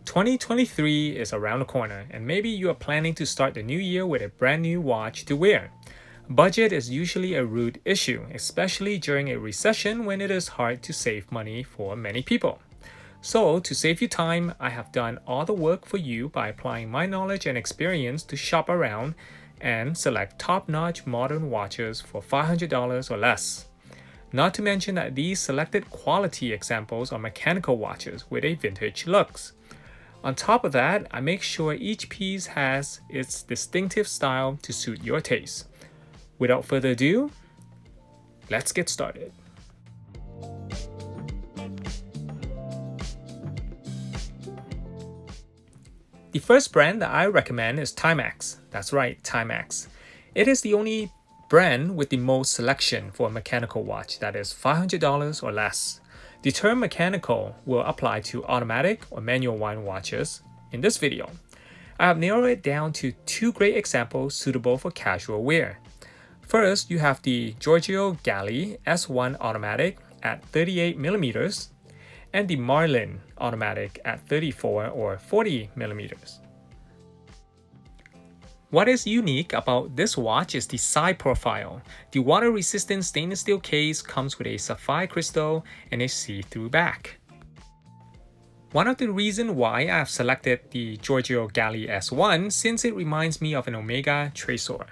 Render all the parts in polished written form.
2023 is around the corner, and maybe you are planning to start the new year with a brand new watch to wear. Budget is usually a root issue, especially during a recession when it is hard to save money for many people. So, to save you time, I have done all the work for you by applying my knowledge and experience to shop around and select top-notch modern watches for $500 or less. Not to mention that these selected quality examples are mechanical watches with a vintage looks. On top of that, I make sure each piece has its distinctive style to suit your taste. Without further ado, let's get started. The first brand that I recommend is Timex. That's right, Timex. It is the only brand with the most selection for a mechanical watch that is $500 or less. The term mechanical will apply to automatic or manual wind watches. In this video, I have narrowed it down to two great examples suitable for casual wear. First, you have the Giorgio Galli S1 automatic at 38mm and the Marlin automatic at 34 or 40mm. What is unique about this watch is the side profile. The water-resistant stainless steel case comes with a sapphire crystal and a see-through back. One of the reasons why I have selected the Giorgio Galli S1 since it reminds me of an Omega Tracor.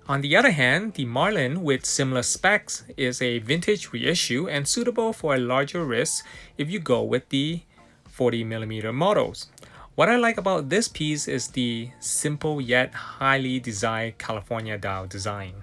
On the other hand, the Marlin with similar specs is a vintage reissue and suitable for a larger wrist if you go with the 40mm models. What I like about this piece is the simple yet highly desired California dial design.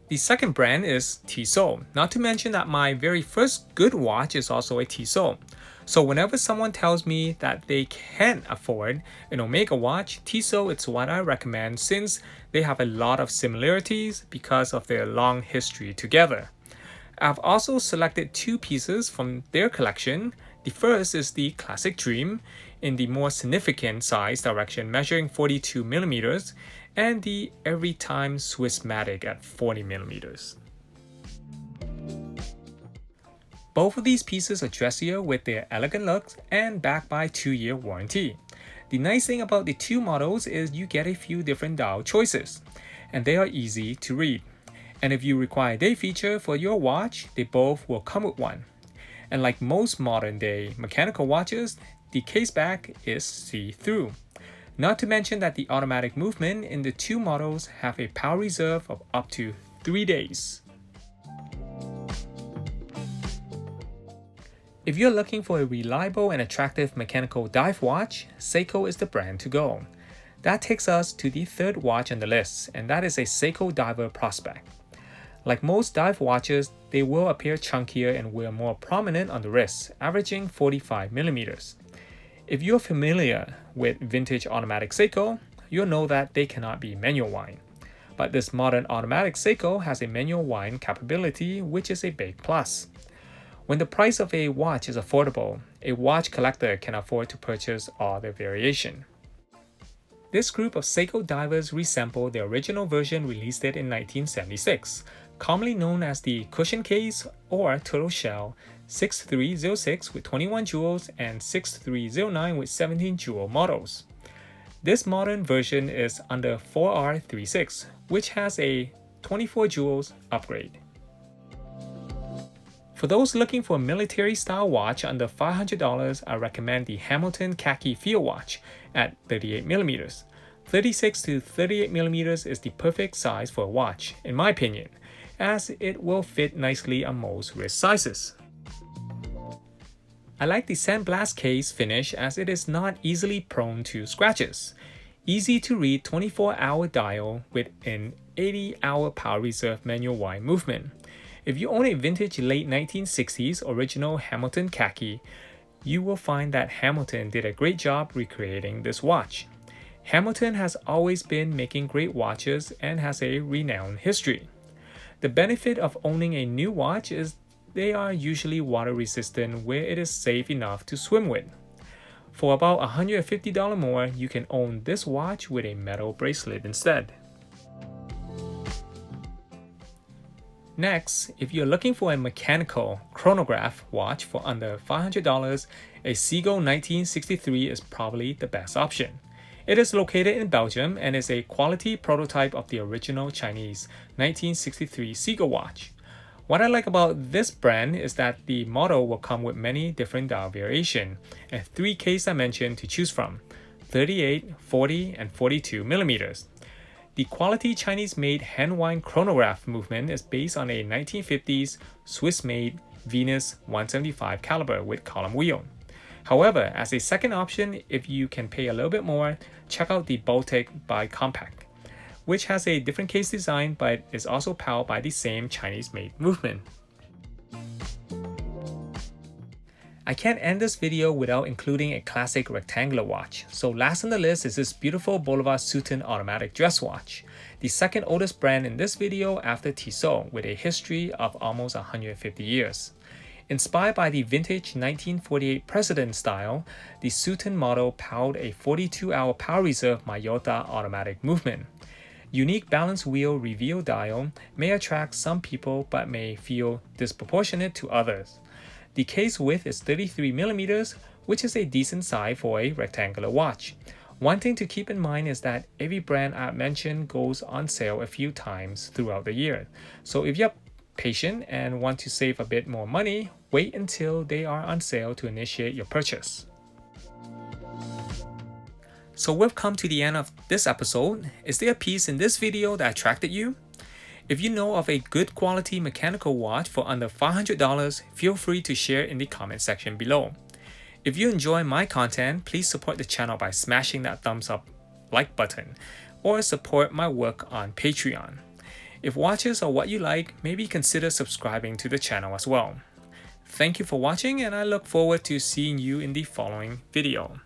The second brand is Tissot, not to mention that my very first good watch is also a Tissot. So whenever someone tells me that they can't afford an Omega watch, Tissot is what I recommend since they have a lot of similarities because of their long history together. I've also selected two pieces from their collection. The first is the Classic Dream in the more significant size direction measuring 42mm and the Every Time Swissmatic at 40mm. Both of these pieces are dressier with their elegant looks and backed by 2-year warranty. The nice thing about the two models is you get a few different dial choices, and they are easy to read. And if you require a day feature for your watch, they both will come with one. And like most modern day mechanical watches, the case back is see-through. Not to mention that the automatic movement in the two models have a power reserve of up to 3 days. If you're looking for a reliable and attractive mechanical dive watch, Seiko is the brand to go. That takes us to the third watch on the list, and that is a Seiko Diver Prospect. Like most dive watches, they will appear chunkier and wear more prominent on the wrist, averaging 45mm. If you're familiar with vintage automatic Seiko, you'll know that they cannot be manual wind. But this modern automatic Seiko has a manual wind capability, which is a big plus. When the price of a watch is affordable, a watch collector can afford to purchase all the variation. This group of Seiko divers resampled the original version released in 1976, commonly known as the Cushion Case or Turtle Shell 6306 with 21 jewels and 6309 with 17 jewel models. This modern version is under 4R36, which has a 24 jewels upgrade. For those looking for a military-style watch under $500, I recommend the Hamilton Khaki Field Watch at 38mm. 36 to 38mm is the perfect size for a watch, in my opinion, as it will fit nicely on most wrist sizes. I like the sandblast case finish as it is not easily prone to scratches. Easy to read 24-hour dial with an 80-hour power reserve manual wind movement. If you own a vintage late 1960s original Hamilton Khaki, you will find that Hamilton did a great job recreating this watch. Hamilton has always been making great watches and has a renowned history. The benefit of owning a new watch is they are usually water resistant where it is safe enough to swim with. For about $150 more, you can own this watch with a metal bracelet instead. Next, if you're looking for a mechanical chronograph watch for under $500, a Seagull 1963 is probably the best option. It is located in Belgium and is a quality prototype of the original Chinese 1963 Seagull watch. What I like about this brand is that the model will come with many different dial variations and 3 case dimensions to choose from: 38, 40, and 42 millimeters. The quality Chinese-made hand-wind chronograph movement is based on a 1950s Swiss-made Venus 175 caliber with column wheel. However, as a second option, if you can pay a little bit more, check out the Baltic Bi-Compact, which has a different case design but is also powered by the same Chinese-made movement. I can't end this video without including a classic rectangular watch, so last on the list is this beautiful Boulevard Sutton automatic dress watch, the second oldest brand in this video after Tissot, with a history of almost 150 years. Inspired by the vintage 1948 President style, the Sutton model powered a 42-hour power reserve Mayotta automatic movement. Unique balance wheel reveal dial may attract some people but may feel disproportionate to others. The case width is 33 millimeters, which is a decent size for a rectangular watch. One thing to keep in mind is that every brand I mentioned goes on sale a few times throughout the year. So if you're patient and want to save a bit more money, wait until they are on sale to initiate your purchase. So we've come to the end of this episode. Is there a piece in this video that attracted you? If you know of a good quality mechanical watch for under $500, feel free to share in the comment section below. If you enjoy my content, please support the channel by smashing that thumbs up like button or support my work on Patreon. If watches are what you like, maybe consider subscribing to the channel as well. Thank you for watching and I look forward to seeing you in the following video.